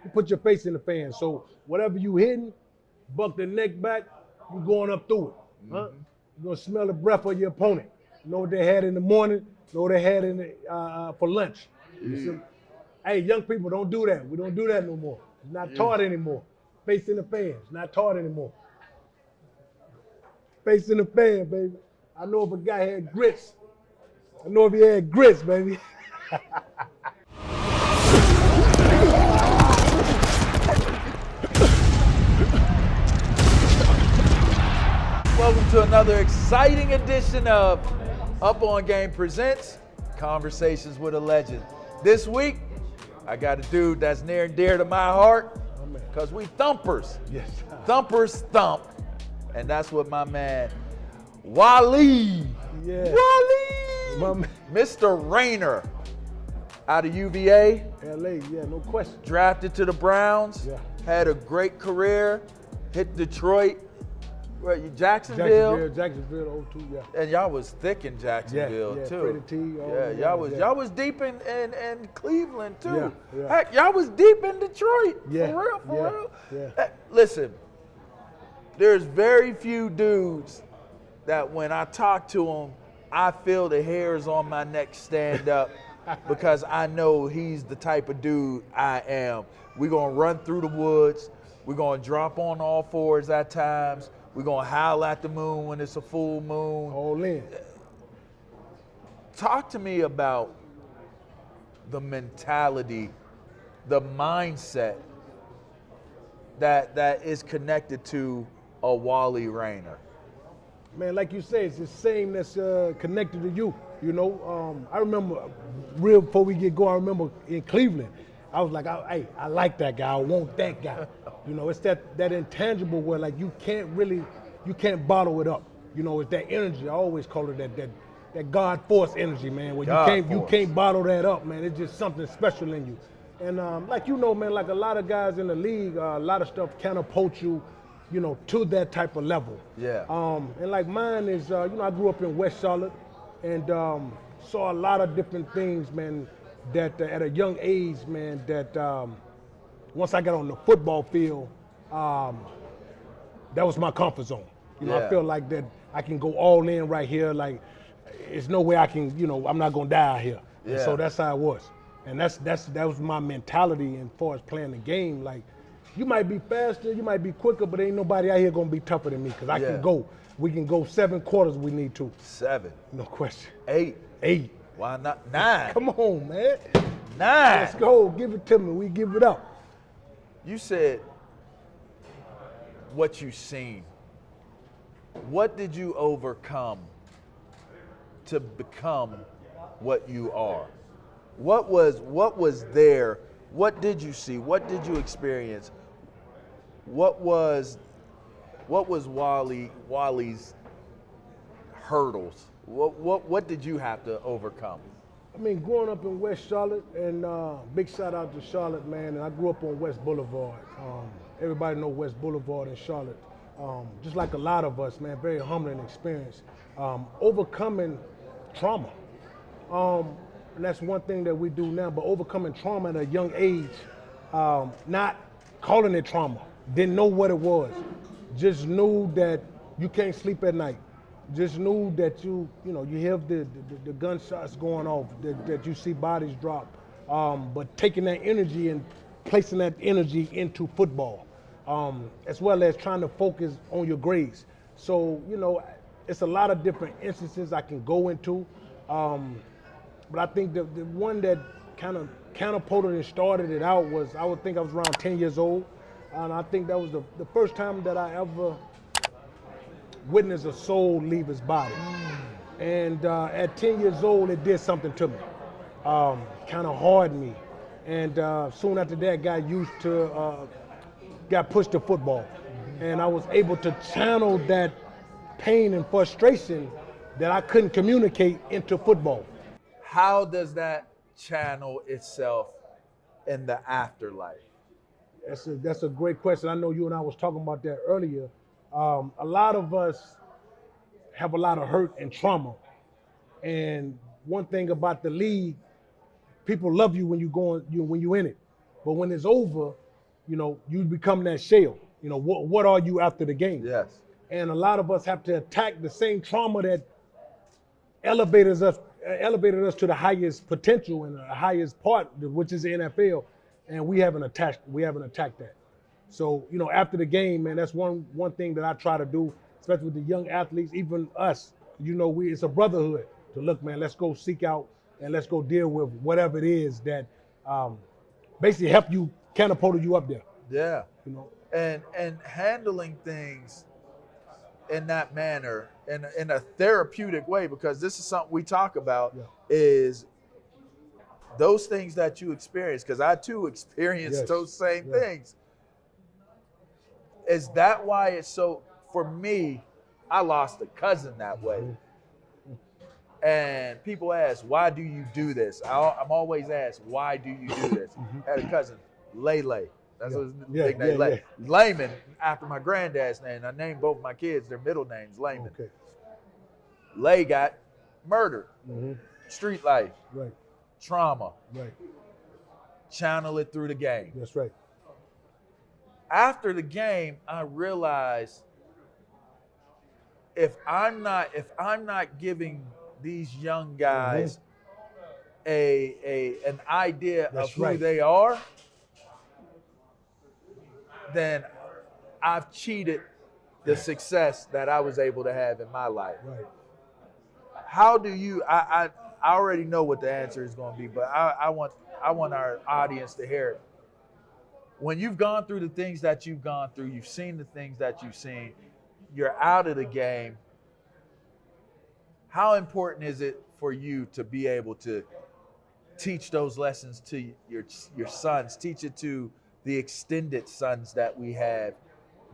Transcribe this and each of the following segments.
you put your face in the fan. So whatever you hitting, buck the neck back, you going up through it. Huh? You're gonna smell the breath of your opponent. Know what they had in the morning, know what they had in the, for lunch. Hey, young people, don't do that. We don't do that no more. It's not taught anymore. Face in the fan, it's not taught anymore. Face in the fan, baby. I know if a guy had grits. I know if he had grits, baby. Welcome to another exciting edition of Up On Game Presents Conversations with a Legend. This week, I got a dude that's near and dear to my heart because we thumpers. Yes. Thumpers thump. And that's what my man, Wali. Yeah. Wali. Mr. Rainer out of UVA. LA, yeah, no question. Drafted to the Browns. Yeah. Had a great career. Hit Detroit. Right, Jacksonville, 02, yeah. and y'all was thick in Jacksonville yeah, too. Freddie T, y'all was deep in Cleveland too. Yeah. Heck, y'all was deep in Detroit. Yeah. For real. Yeah. Heck, listen, there's very few dudes that when I talk to them, I feel the hairs on my neck stand up because I know he's the type of dude I am. We're gonna run through the woods. We're gonna drop on all fours at times. We're going to howl at the moon when it's a full moon. All in. Talk to me about the mentality, the mindset that is connected to a Wali Rainer. Man, like you say, it's the same that's connected to you. You know, I remember, real before we get going, I remember in Cleveland, I was like, hey, I like that guy. I want that guy. You know, it's that intangible where like you can't bottle it up. You know, it's that energy. I always call it that God force energy, man. Where you can't bottle that up, man. It's just something special in you. And like you know, man, like a lot of guys in the league, a lot of stuff catapult you, you know, to that type of level. Yeah. And like mine is, you know, I grew up in West Charlotte and saw a lot of different things, man. That at a young age, man, that once I got on the football field, that was my comfort zone. You know, I feel like that I can go all in right here. Like, it's no way I can, you know, I'm not gonna die out here. Yeah. And so that's how it was. And that was my mentality as far as playing the game. Like, you might be faster, you might be quicker, but ain't nobody out here gonna be tougher than me because I can go. We can go 7 quarters if we need to. 7. No question. 8. 8. Why not 9? Come on, man. 9. Let's go. Give it to me. We give it up. You said what you seen. What did you overcome to become what you are? What was there? What did you see? What did you experience? What was Wali's hurdles? What did you have to overcome? I mean, growing up in West Charlotte, and big shout out to Charlotte, man. And I grew up on West Boulevard. Everybody know West Boulevard in Charlotte. Just like a lot of us, man, very humbling experience. Overcoming trauma. And that's one thing that we do now, but overcoming trauma at a young age, not calling it trauma, didn't know what it was. Just knew that you can't sleep at night. Just knew that you hear the gunshots going off, that you see bodies drop, but taking that energy and placing that energy into football, as well as trying to focus on your grades. So, you know, it's a lot of different instances I can go into, but I think the one that kind of catapulted and started it out was, I would think I was around 10 years old, and I think that was the first time that I ever witness a soul leave his body. And at 10 years old, it did something to me, kind of hardened me. And soon after that, got pushed to football. And I was able to channel that pain and frustration that I couldn't communicate into football. How does that channel itself in the afterlife? That's a great question. I know you and I was talking about that earlier. A lot of us have a lot of hurt and trauma. And one thing about the league, people love you when you're in it. But when it's over, you become that shell. What are you after the game? Yes. And a lot of us have to attack the same trauma that elevated us to the highest potential and the highest part, which is the NFL, and we haven't attacked that. So after the game, man, that's one thing that I try to do, especially with the young athletes, even us. It's a brotherhood to look, man. Let's go seek out and let's go deal with whatever it is that basically help you catapult you up there. Yeah. And handling things in that manner, in a therapeutic way, because this is something we talk about, is those things that you experience, because I too experienced those same things. Is that why it's so, for me, I lost a cousin that way. And people ask, why do you do this? I'm always asked, why do you do this? I had a cousin, Lele. That's his nickname. Layman, after my granddad's name. I named both my kids, their middle names, Layman. Okay. Lay got murdered. Street life. Right. Trauma. Right. Channel it through the game. That's right. After the game, I realized if I'm not giving these young guys an idea of who they are, then I've cheated the success that I was able to have in my life. Right. How do you? I already know what the answer is going to be, but I want our audience to hear it. When you've gone through the things that you've gone through, you've seen the things that you've seen, you're out of the game. How important is it for you to be able to teach those lessons to your sons, teach it to the extended sons that we have,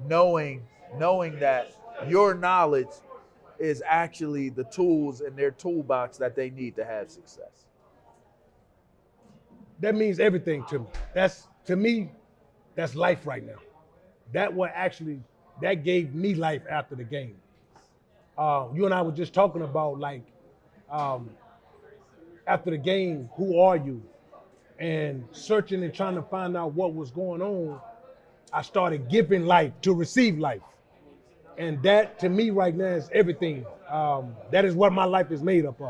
knowing that your knowledge is actually the tools in their toolbox that they need to have success? That means everything to me. That's life right now. That gave me life after the game. You and I were just talking about after the game, who are you? And searching and trying to find out what was going on, I started giving life to receive life. And that, to me, right now is everything. That is what my life is made up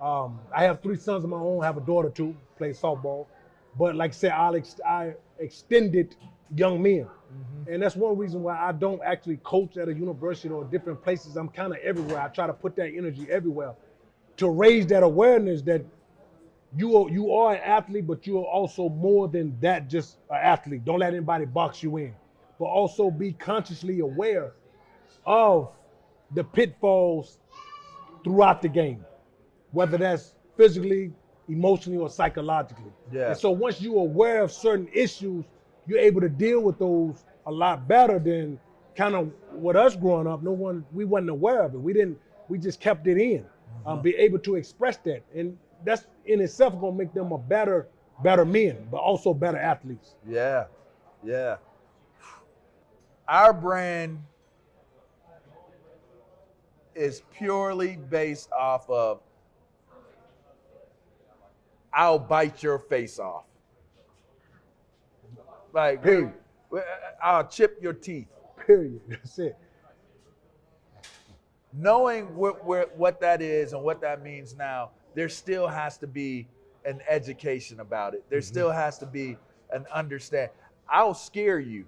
of. I have 3 sons of my own, I have a daughter too, plays softball. But like I said, I extended young men. And that's one reason why I don't actually coach at a university or different places. I'm kind of everywhere. I try to put that energy everywhere to raise that awareness that you are an athlete, but you are also more than that, just an athlete. Don't let anybody box you in, but also be consciously aware of the pitfalls throughout the game, whether that's physically, emotionally, or psychologically. Yeah. And so once you're aware of certain issues, you're able to deal with those a lot better than kind of with us growing up. We wasn't aware of it. We just kept it in. Be able to express that. And that's in itself gonna make them a better men, but also better athletes. Yeah, yeah. Our brand is purely based off of I'll bite your face off. Like, Period. I'll chip your teeth. Period. That's it. Knowing what that is and what that means now, there still has to be an education about it. There still has to be an understanding. I'll scare you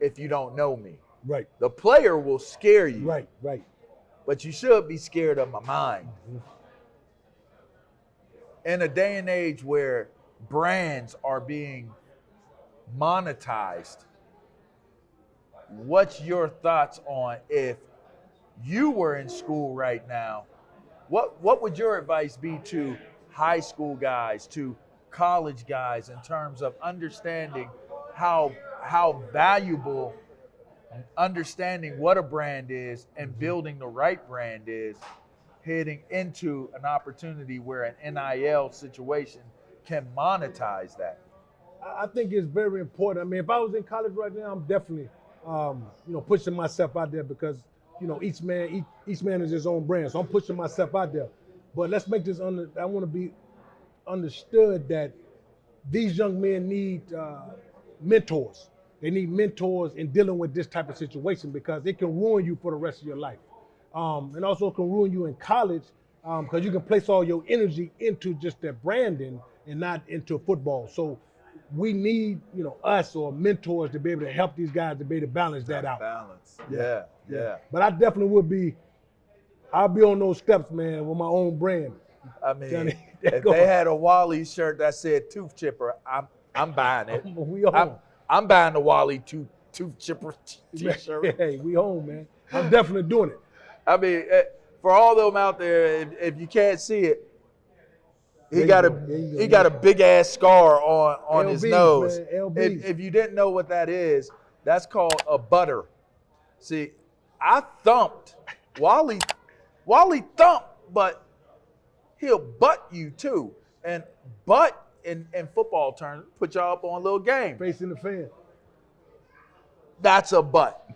if you don't know me. Right. The player will scare you. Right. But you should be scared of my mind. In a day and age where brands are being monetized, what's your thoughts on, if you were in school right now, what would your advice be to high school guys, to college guys, in terms of understanding how valuable understanding what a brand is and building the right brand is, heading into an opportunity where an NIL situation can monetize that? I think it's very important. I mean, if I was in college right now, I'm definitely, pushing myself out there because, each man is his own brand. So I'm pushing myself out there. But let's make this I want to be understood that these young men need mentors. They need mentors in dealing with this type of situation because it can ruin you for the rest of your life. And also can ruin you in college because you can place all your energy into just that branding and not into football. So we need, us or mentors to be able to help these guys to be able to balance that out. Balance. Yeah. But I definitely I'll be on those steps, man, with my own brand. I mean, if they had a Wali shirt that said tooth chipper, I'm buying it. We home. I'm buying the Wali tooth chipper t-shirt. Hey, we home, man. I'm definitely doing it. I mean, for all them out there, if you can't see it, he got a big ass scar on his nose. If you didn't know what that is, that's called a butter. See, I thumped Wali thumped, but he'll butt you too. And butt in football terms, put y'all up on a little game. Facing the fan. That's a butt.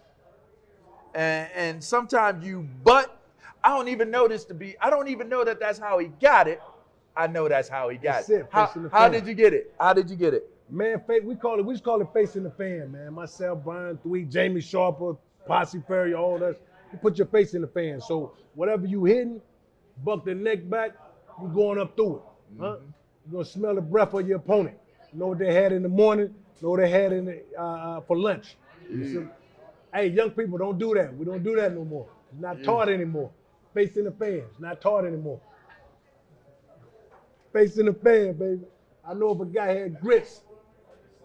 And sometimes you butt. I don't even know that that's how he got it. I know that's how he got it. How did you get it? How did you get it? Man, we just call it facing the fan, man. Myself, Brian Thweet, Jamie Sharper, Posse Perry, all that. You put your face in the fan. So whatever you hitting, buck the neck back, you going up through it. Huh? You're going to smell the breath of your opponent. You know what they had in the morning, know what they had for lunch. Hey, young people, don't do that. We don't do that no more. It's not taught anymore. Face in the fan. It's not taught anymore. Face in the fan, baby. I know if a guy had grits.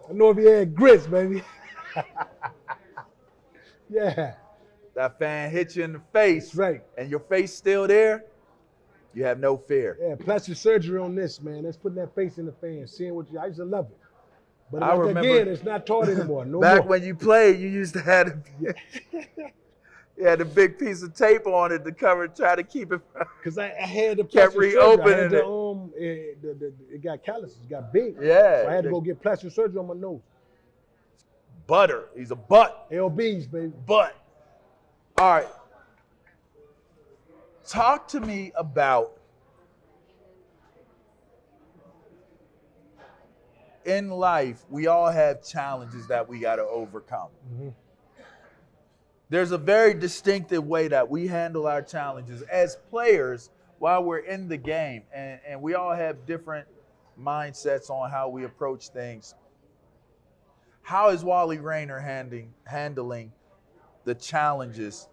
I know if he had grits, baby. Yeah. That fan hits you in the face. That's right. And your face still there, you have no fear. Yeah, plastic surgery on this, man. Let's put that face in the fan, seeing what I used to love it. But again, it's not taught anymore. No back more. When you played, you used to have you had a big piece of tape on it to cover, try to keep it. Because I had the kept reopening it got calluses, it got big. Yeah. So I had to go get plastic surgery on my nose. Butter. He's a butt. LBs, baby. Butt. All right. Talk to me about in life, we all have challenges that we got to overcome. Mm-hmm. There's a very distinctive way that we handle our challenges as players while we're in the game. And we all have different mindsets on how we approach things. How is Wali Rainer handling the challenges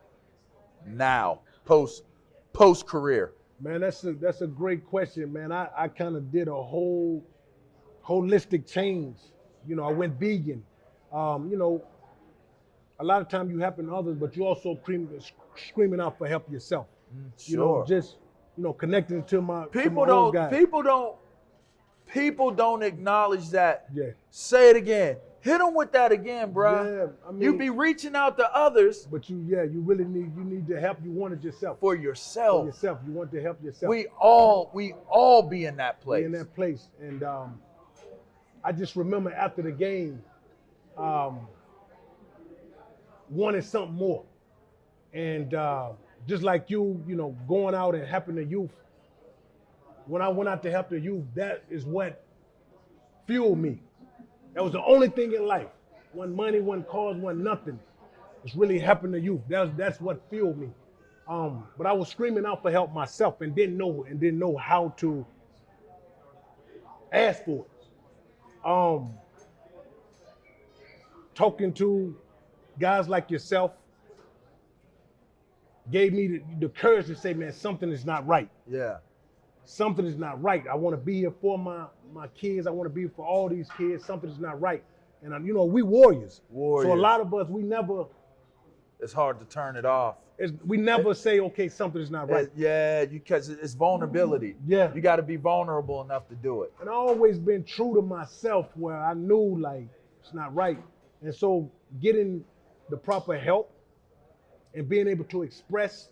now, post-career? Man, that's a great question, man. I kind of did a whole holistic change. I went vegan. A lot of times you helping others, but you also screaming out for help yourself. Sure. Connecting to my people don't acknowledge that. Yeah. Say it again. Hit them with that again, bro. Yeah, you be reaching out to others. But you really need the help. You want it yourself. For yourself. For yourself. You want to help yourself. We all be in that place. Be in that place. And I just remember after the game, wanted something more. And just like you, going out and helping the youth. When I went out to help the youth, that is what fueled me. That was the only thing in life. Wasn't money, wasn't cars, wasn't nothing. It's really helping the youth. That's what fueled me. But I was screaming out for help myself and didn't know how to ask for it. Talking to guys like yourself gave me the courage to say, man, something is not right. Yeah. Something is not right. I want to be here for my kids. I want to be here for all these kids. Something is not right. And we warriors. So a lot of us, we never. It's hard to turn it off. We never say, okay, something is not right. Because it's vulnerability. Yeah. You got to be vulnerable enough to do it. And I always been true to myself where I knew like it's not right. And so getting the proper help and being able to express,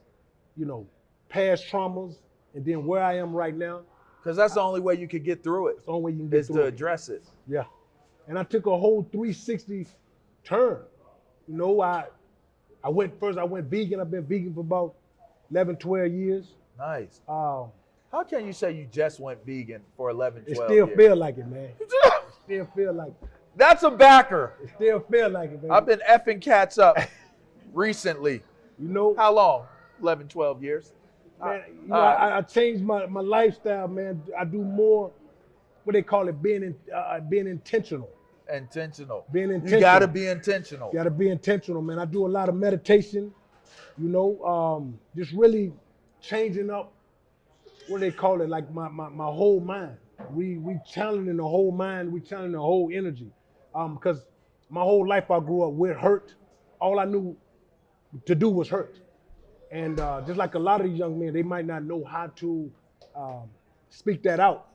past traumas and then where I am right now. Because that's the only way you could get through it. It's the only way you can get through it. Is to address it. Yeah. And I took a whole 360 turn. I went vegan. I've been vegan for about 11, 12 years. Nice. How can you say you just went vegan for 11, 12 years? It still feel like it, man. It still feel like That's a backer. It still feel like it, baby. I've been effing cats up recently. You know, How long? 11, 12 years. man, you know, I changed my lifestyle, man. I do more, what they call it, being intentional. Intentional. Being intentional. You got to be intentional. You got to be intentional, man. I do a lot of meditation, you know, just really changing up, what they call it, like my whole mind. We challenging the whole mind. We challenging the whole energy. Because my whole life I grew up with hurt. All I knew to do was hurt. And just like a lot of these young men, they might not know how to speak that out.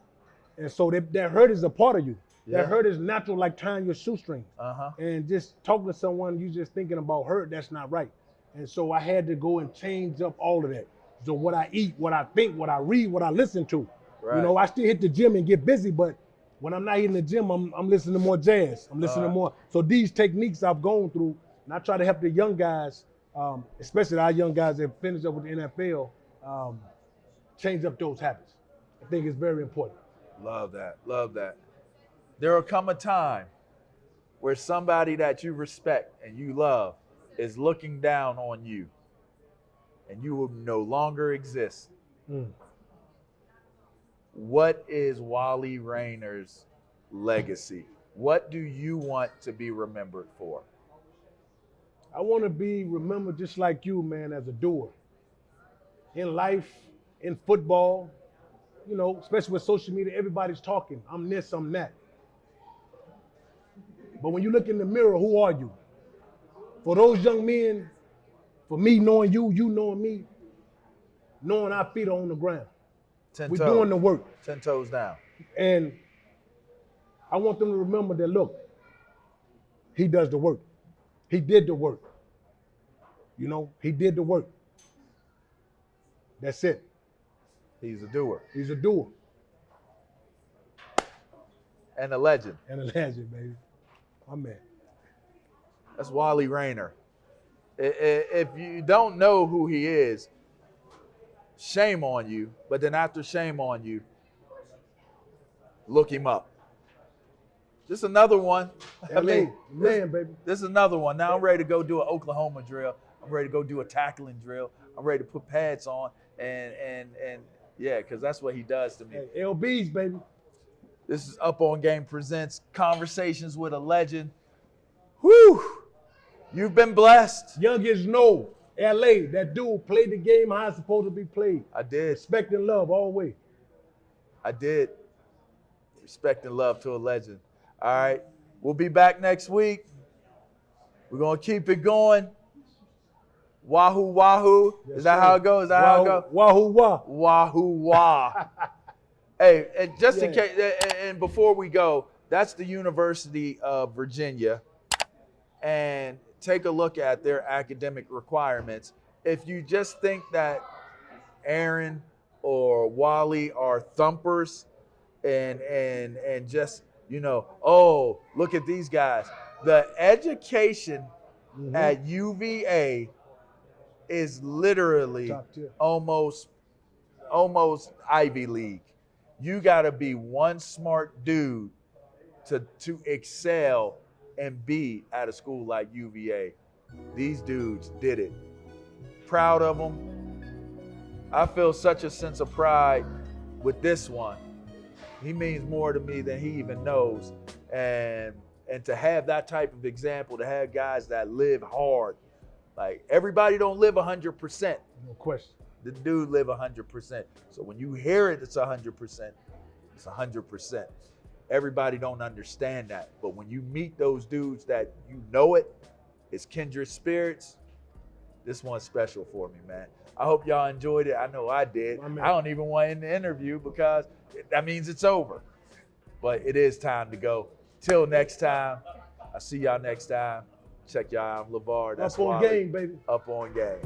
And so that hurt is a part of you. Yeah. That hurt is natural, like tying your shoestring. Uh-huh. And just talking to someone, you just thinking about hurt, that's not right. And so I had to go and change up all of that. So what I eat, what I think, what I read, what I listen to. Right. You know, I still hit the gym and get busy, but when I'm not hitting the gym, I'm listening to more jazz. I'm listening to more. So these techniques I've gone through, and I try to help the young guys, especially our young guys that finish up with the NFL, change up those habits. I think it's very important. Love that. Love that. There will come a time where somebody that you respect and you love is looking down on you, and you will no longer exist. What is Wali Rainer's legacy? What do you want to be remembered for? I want to be remembered just like you, man, as a doer. In life, in football, you know, especially with social media, everybody's talking. I'm this, I'm that. But when you look in the mirror, who are you? For those young men, for me knowing you, you knowing me, knowing our feet are on the ground. We're doing the work. 10 toes down. And I want them to remember that, look, he does the work. He did the work. You know, he did the work. That's it. He's a doer. He's a doer. And a legend. And a legend, baby. My man. That's Wali Rainer. If you don't know who he is, shame on you. But then after shame on you, look him up. This is another one. Man, baby. This is another one. Now I'm ready to go do an Oklahoma drill. I'm ready to go do a tackling drill. I'm ready to put pads on and yeah, because that's what he does to me. Hey, LBs, baby. This is Up On Game presents Conversations with a Legend. Whew! You've been blessed. Youngest know, LA, that dude played the game how it's supposed to be played. I did. Respect and love all the way. I did. Respect and love to a legend. All right. We'll be back next week. We're going to keep it going. Wahoo, wahoo. Yes, Is that sir. how it goes? Is that how it goes? Wahoo, wah. Wahoo, wah. Hey, and just in Yeah. case, and before we go, that's the University of Virginia. And take a look at their academic requirements. If you just think that Aaron or Wali are thumpers and just, you know, oh, look at these guys. The education at UVA is literally Top tier. almost Ivy League. You got to be one smart dude to excel and be at a school like UVA. These dudes did it. Proud of them. I feel such a sense of pride with this one. He means more to me than he even knows. And to have that type of example, to have guys that live hard. Like, everybody don't live 100%. No question. The dude live 100%. So when you hear it, it's 100%. It's 100%. Everybody don't understand that. But when you meet those dudes that you know it's kindred spirits, this one's special for me, man. I hope y'all enjoyed it. I know I did. I don't even want to end the interview because that means it's over. But it is time to go. Till next time. I'll see y'all next time. Check y'all out. I'm LaVar. That's Up on Wali. game, baby. Up on game.